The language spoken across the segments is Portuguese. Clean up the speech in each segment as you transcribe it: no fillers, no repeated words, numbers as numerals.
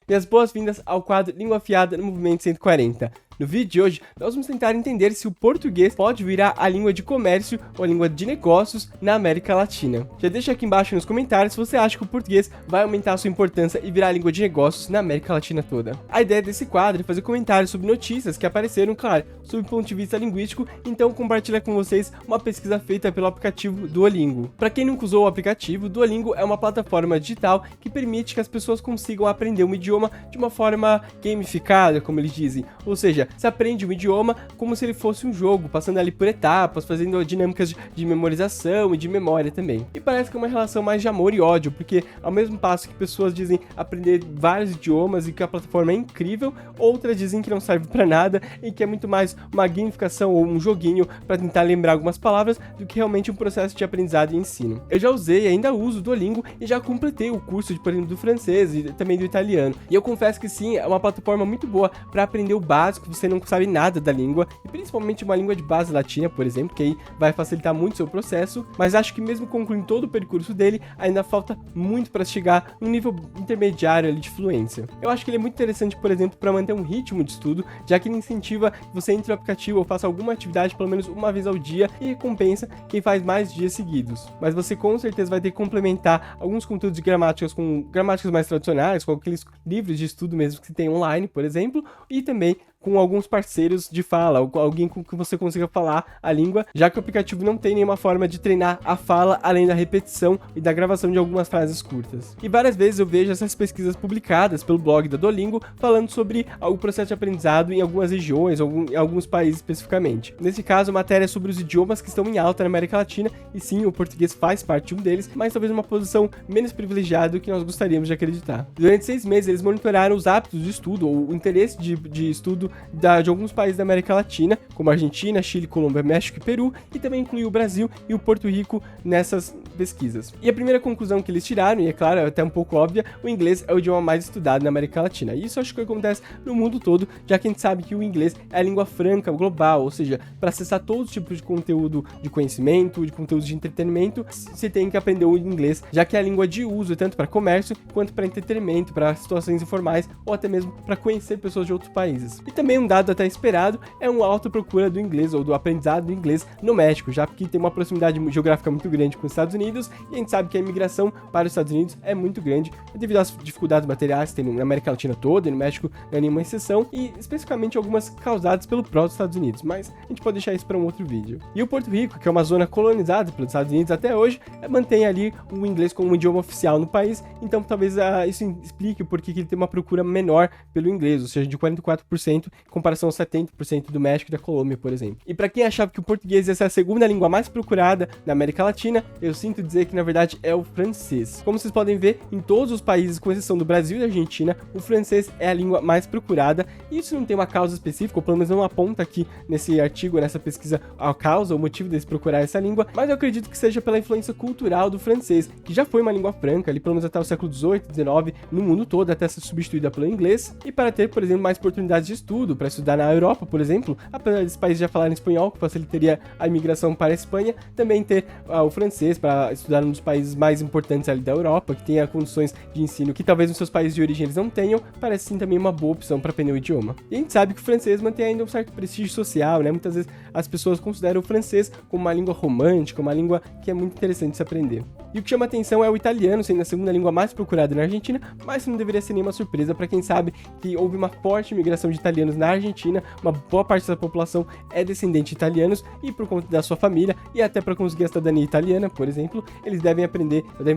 Minhas boas-vindas ao quadro Língua Afiada no Movimento 140. No vídeo de hoje, nós vamos tentar entender se o português pode virar a língua de comércio ou a língua de negócios na América Latina. Já deixa aqui embaixo nos comentários se você acha que o português vai aumentar a sua importância e virar a língua de negócios na América Latina toda. A ideia desse quadro é fazer comentários sobre notícias que apareceram, claro, sob o ponto de vista linguístico, então compartilhar com vocês uma pesquisa feita pelo aplicativo Duolingo. Para quem nunca usou o aplicativo, Duolingo é uma plataforma digital que permite que as pessoas consigam aprender um idioma de uma forma gamificada, como eles dizem, ou seja, se aprende um idioma como se ele fosse um jogo, passando ali por etapas, fazendo dinâmicas de memorização e de memória também. E parece que é uma relação mais de amor e ódio, porque ao mesmo passo que pessoas dizem aprender vários idiomas e que a plataforma é incrível, outras dizem que não serve pra nada e que é muito mais uma gamificação ou um joguinho para tentar lembrar algumas palavras do que realmente um processo de aprendizado e ensino. Eu já usei e ainda uso o Duolingo e já completei o curso, por exemplo, do francês e também do italiano. E eu confesso que sim, é uma plataforma muito boa para aprender o básico, você não sabe nada da língua, e principalmente uma língua de base latina, por exemplo, que aí vai facilitar muito o seu processo, mas acho que mesmo concluindo todo o percurso dele, ainda falta muito para chegar num nível intermediário ali de fluência. Eu acho que ele é muito interessante, por exemplo, para manter um ritmo de estudo, já que ele incentiva que você entre no aplicativo ou faça alguma atividade pelo menos uma vez ao dia e recompensa quem faz mais dias seguidos. Mas você com certeza vai ter que complementar alguns conteúdos de gramáticas com gramáticas mais tradicionais, com aqueles livros de estudo mesmo que tem online, por exemplo, e também com alguns parceiros de fala, ou com alguém com que você consiga falar a língua, já que o aplicativo não tem nenhuma forma de treinar a fala além da repetição e da gravação de algumas frases curtas. E várias vezes eu vejo essas pesquisas publicadas pelo blog da Duolingo falando sobre o processo de aprendizado em algumas regiões, ou em alguns países especificamente. Nesse caso, matéria é sobre os idiomas que estão em alta na América Latina, e sim, o português faz parte de um deles, mas talvez uma posição menos privilegiada do que nós gostaríamos de acreditar. Durante 6 meses, eles monitoraram os hábitos de estudo, ou o interesse de estudo de alguns países da América Latina, como Argentina, Chile, Colômbia, México e Peru, e também incluiu o Brasil e o Porto Rico nessas pesquisas. E a primeira conclusão que eles tiraram, e é claro, é até um pouco óbvia, o inglês é o idioma mais estudado na América Latina. E isso acho que acontece no mundo todo, já que a gente sabe que o inglês é a língua franca global, ou seja, para acessar todo tipo de conteúdo de conhecimento, de conteúdo de entretenimento, você tem que aprender o inglês, já que é a língua de uso tanto para comércio quanto para entretenimento, para situações informais ou até mesmo para conhecer pessoas de outros países. E também um dado até esperado é uma alta procura do inglês ou do aprendizado do inglês no México, já que tem uma proximidade geográfica muito grande com os Estados Unidos e a gente sabe que a imigração para os Estados Unidos é muito grande devido às dificuldades materiais que tem na América Latina toda e no México não é nenhuma exceção, e especificamente algumas causadas pelo próprio Estados Unidos, mas a gente pode deixar isso para um outro vídeo. E o Porto Rico, que é uma zona colonizada pelos Estados Unidos até hoje, mantém ali o inglês como um idioma oficial no país, então talvez isso explique o porquê que ele tem uma procura menor pelo inglês, ou seja, de 44% em comparação aos 70% do México e da Colômbia, por exemplo. E para quem achava que o português ia ser a segunda língua mais procurada na América Latina, eu sinto dizer que na verdade é o francês. Como vocês podem ver, em todos os países, com exceção do Brasil e da Argentina, o francês é a língua mais procurada, e isso não tem uma causa específica, ou pelo menos não aponta aqui nesse artigo, nessa pesquisa, a causa, o motivo deles procurar essa língua, mas eu acredito que seja pela influência cultural do francês, que já foi uma língua franca, ali pelo menos até o século XVIII, XIX, no mundo todo, até ser substituída pelo inglês, e para ter, por exemplo, mais oportunidades de estudo, para estudar na Europa, por exemplo, apesar desses países já falarem espanhol, que facilitaria a imigração para a Espanha, também ter o francês para estudar num dos países mais importantes ali da Europa, que tenha condições de ensino que talvez nos seus países de origem eles não tenham, parece sim também uma boa opção para aprender o idioma. E a gente sabe que o francês mantém ainda um certo prestígio social, né? Muitas vezes as pessoas consideram o francês como uma língua romântica, uma língua que é muito interessante de se aprender. E o que chama atenção é o italiano, sendo a segunda língua mais procurada na Argentina, mas isso não deveria ser nenhuma surpresa para quem sabe que houve uma forte imigração de italianos na Argentina, uma boa parte da população é descendente de italianos, e por conta da sua família, e até para conseguir a cidadania italiana, por exemplo, eles devem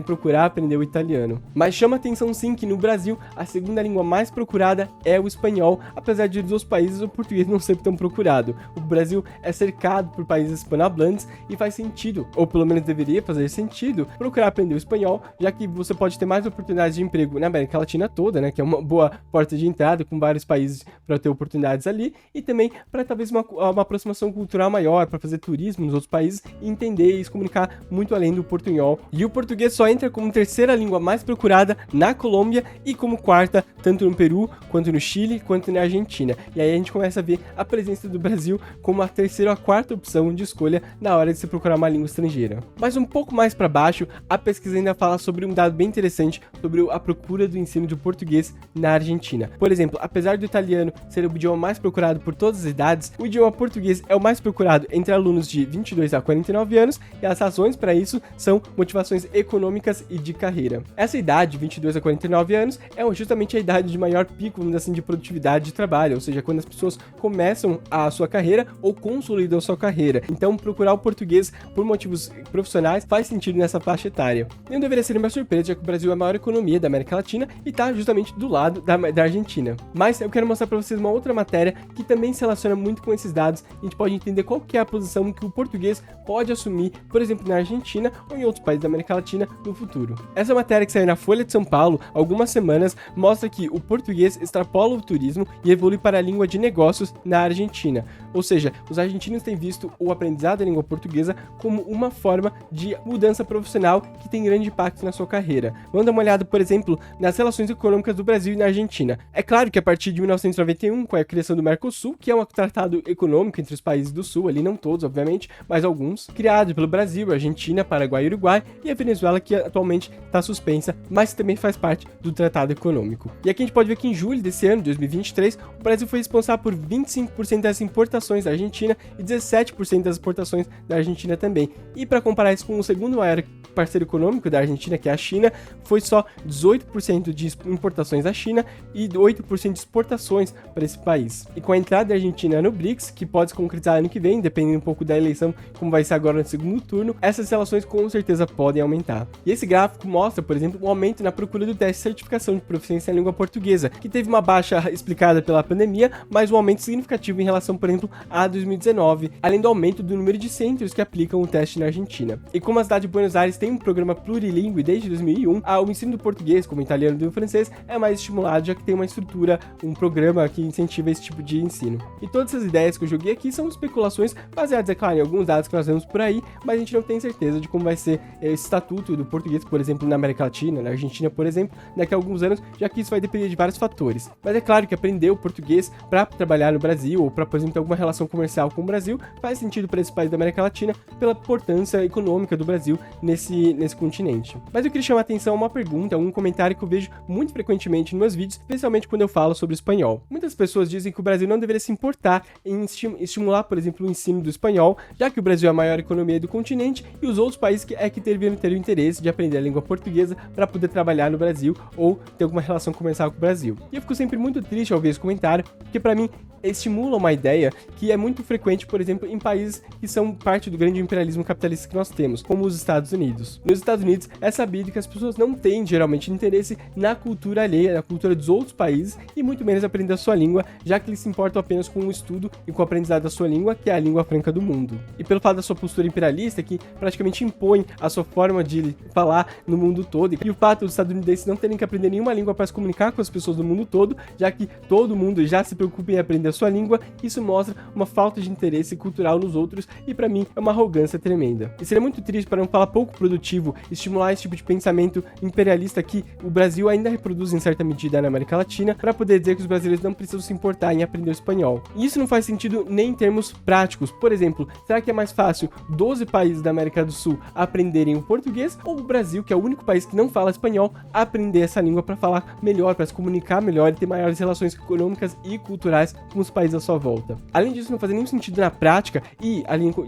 procurar aprender o italiano. Mas chama atenção sim que no Brasil, a segunda língua mais procurada é o espanhol, apesar de dos países o português não ser tão procurado. O Brasil é cercado por países hispanohablantes e faz sentido, ou pelo menos deveria fazer sentido, procurar aprender o espanhol, já que você pode ter mais oportunidades de emprego na América Latina toda, né, que é uma boa porta de entrada com vários países para ter oportunidades ali, e também para talvez uma aproximação cultural maior, para fazer turismo nos outros países e entender e se comunicar muito além do portunhol, e o português só entra como terceira língua mais procurada na Colômbia e como quarta tanto no Peru, quanto no Chile, quanto na Argentina. E aí a gente começa a ver a presença do Brasil como a terceira ou a quarta opção de escolha na hora de se procurar uma língua estrangeira. Mas um pouco mais para baixo, a pesquisa ainda fala sobre um dado bem interessante sobre a procura do ensino de português na Argentina. Por exemplo, apesar do italiano ser o idioma mais procurado por todas as idades, o idioma português é o mais procurado entre alunos de 22 a 49 anos, e as razões para isso são motivações econômicas e de carreira. Essa idade, 22 a 49 anos, é justamente a idade de maior pico, vamos dizer assim, de produtividade de trabalho, ou seja, quando as pessoas começam a sua carreira ou consolidam a sua carreira. Então, procurar o português por motivos profissionais faz sentido nessa faixa etária. Não deveria ser uma surpresa, já que o Brasil é a maior economia da América Latina e está justamente do lado da Argentina. Mas eu quero mostrar para vocês uma outra matéria que também se relaciona muito com esses dados, e a gente pode entender qual que é a posição que o português pode assumir, por exemplo, na Argentina ou em outros países da América Latina no futuro. Essa matéria que saiu na Folha de São Paulo há algumas semanas mostra que o português extrapola o turismo e evolui para a língua de negócios na Argentina. Ou seja, os argentinos têm visto o aprendizado da língua portuguesa como uma forma de mudança profissional que tem grande impacto na sua carreira. Vamos dar uma olhada, por exemplo, nas relações econômicas do Brasil e na Argentina. É claro que a partir de 1991, com a criação do Mercosul, que é um tratado econômico entre os países do Sul, ali não todos, obviamente, mas alguns, criado pelo Brasil, Argentina, Paraguai e Uruguai, e a Venezuela, que atualmente está suspensa, mas também faz parte do tratado econômico. E aqui a gente pode ver que em julho desse ano, 2023, o Brasil foi responsável por 25% das importações da Argentina e 17% das exportações da Argentina também. E para comparar isso com o segundo maior parceiro econômico da Argentina, que é a China, foi só 18% de importações da China e 8% de exportações para esse país. E com a entrada da Argentina no BRICS, que pode se concretizar ano que vem, dependendo um pouco da eleição, como vai ser agora no segundo turno, essas relações com certeza podem aumentar. E esse gráfico mostra, por exemplo, um aumento na procura do teste de certificação de proficiência em língua portuguesa, que teve uma baixa explicada pela pandemia, mas um aumento significativo em relação, por exemplo, a 2019, além do aumento do número de centros que aplicam o teste na Argentina. E como a cidade de Buenos Aires tem um programa plurilingüe desde 2001, o ensino do português, como o italiano e do francês, é mais estimulado, já que tem uma estrutura, um programa que incentiva esse tipo de ensino. E todas essas ideias que eu joguei aqui são especulações baseadas, é claro, em alguns dados que nós vemos por aí, mas a gente não tem certeza de como vai ser esse estatuto do português, por exemplo, na América Latina, na Argentina, por exemplo, daqui a alguns anos, já que isso vai depender de vários fatores. Mas é claro que aprender o português para trabalhar no Brasil ou para, por exemplo, ter alguma relação comercial com o Brasil faz sentido para esse país da América Latina pela importância econômica do Brasil nesse continente. Mas eu queria chamar a atenção a uma pergunta, um comentário que eu vejo muito frequentemente nos meus vídeos, especialmente quando eu falo sobre espanhol. Muitas pessoas dizem que o Brasil não deveria se importar em estimular, por exemplo, o ensino do espanhol, já que o Brasil é a maior economia do continente e os outros países que deveriam ter o interesse de aprender a língua portuguesa para poder trabalhar no Brasil ou ter alguma relação comercial com o Brasil. E eu fico sempre muito triste ao ver esse comentário, porque para mim estimula uma ideia que é muito frequente, por exemplo, em países que são parte do grande imperialismo capitalista que nós temos, como os Estados Unidos. Nos Estados Unidos, é sabido que as pessoas não têm, geralmente, interesse na cultura alheia, na cultura dos outros países, e muito menos aprender a sua língua, já que eles se importam apenas com o estudo e com o aprendizado da sua língua, que é a língua franca do mundo. E pelo fato da sua postura imperialista, que praticamente impõe a sua forma de falar no mundo todo, e o fato dos estadunidenses não terem que aprender nenhuma língua para se comunicar com as pessoas do mundo todo, já que todo mundo já se preocupa em aprender a sua língua, isso mostra uma falta de interesse cultural nos outros e para mim é uma arrogância tremenda. E seria muito triste, para não falar pouco produtivo, estimular esse tipo de pensamento imperialista que o Brasil ainda reproduz em certa medida na América Latina, para poder dizer que os brasileiros não precisam se importar em aprender o espanhol. E isso não faz sentido nem em termos práticos. Por exemplo, será que é mais fácil 12 países da América do Sul aprenderem o português ou o Brasil, que é o único país que não fala espanhol, aprender essa língua para falar melhor, para se comunicar melhor e ter maiores relações econômicas e culturais com os países à sua volta? Além disso, não faz nenhum sentido na prática e,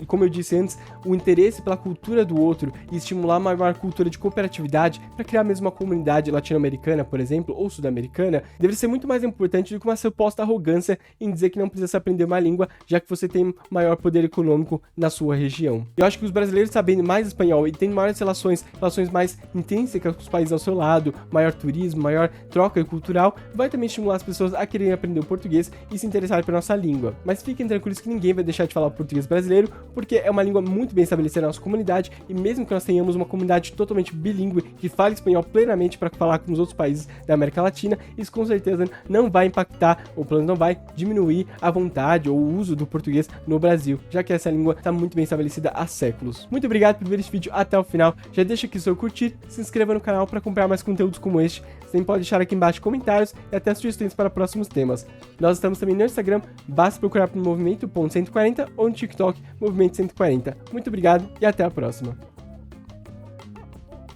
como eu disse antes, o interesse pela cultura do outro e estimular uma maior cultura de cooperatividade para criar mesmo uma comunidade latino-americana, por exemplo, ou sul-americana, deve ser muito mais importante do que uma suposta arrogância em dizer que não precisa se aprender uma língua, já que você tem maior poder econômico na sua região. Eu acho que os brasileiros sabendo mais espanhol e tendo maiores relações mais intrínsecas com os países ao seu lado, maior turismo, maior troca cultural, vai também estimular as pessoas a quererem aprender o português e se interessarem pela nossa língua. Mas fiquem tranquilos que ninguém vai deixar de falar o português brasileiro, porque é uma língua muito bem estabelecida na nossa comunidade e mesmo que nós tenhamos tenhamos uma comunidade totalmente bilíngue que fale espanhol plenamente para falar com os outros países da América Latina. Isso com certeza não vai impactar, ou pelo menos não vai diminuir a vontade ou o uso do português no Brasil, já que essa língua está muito bem estabelecida há séculos. Muito obrigado por ver esse vídeo até o final. Já deixa aqui seu curtir, se inscreva no canal para acompanhar mais conteúdos como este. Você também pode deixar aqui embaixo comentários e até sugestões para próximos temas. Nós estamos também no Instagram, basta procurar por Movimento.140 ou no TikTok, Movimento 140. Muito obrigado e até a próxima.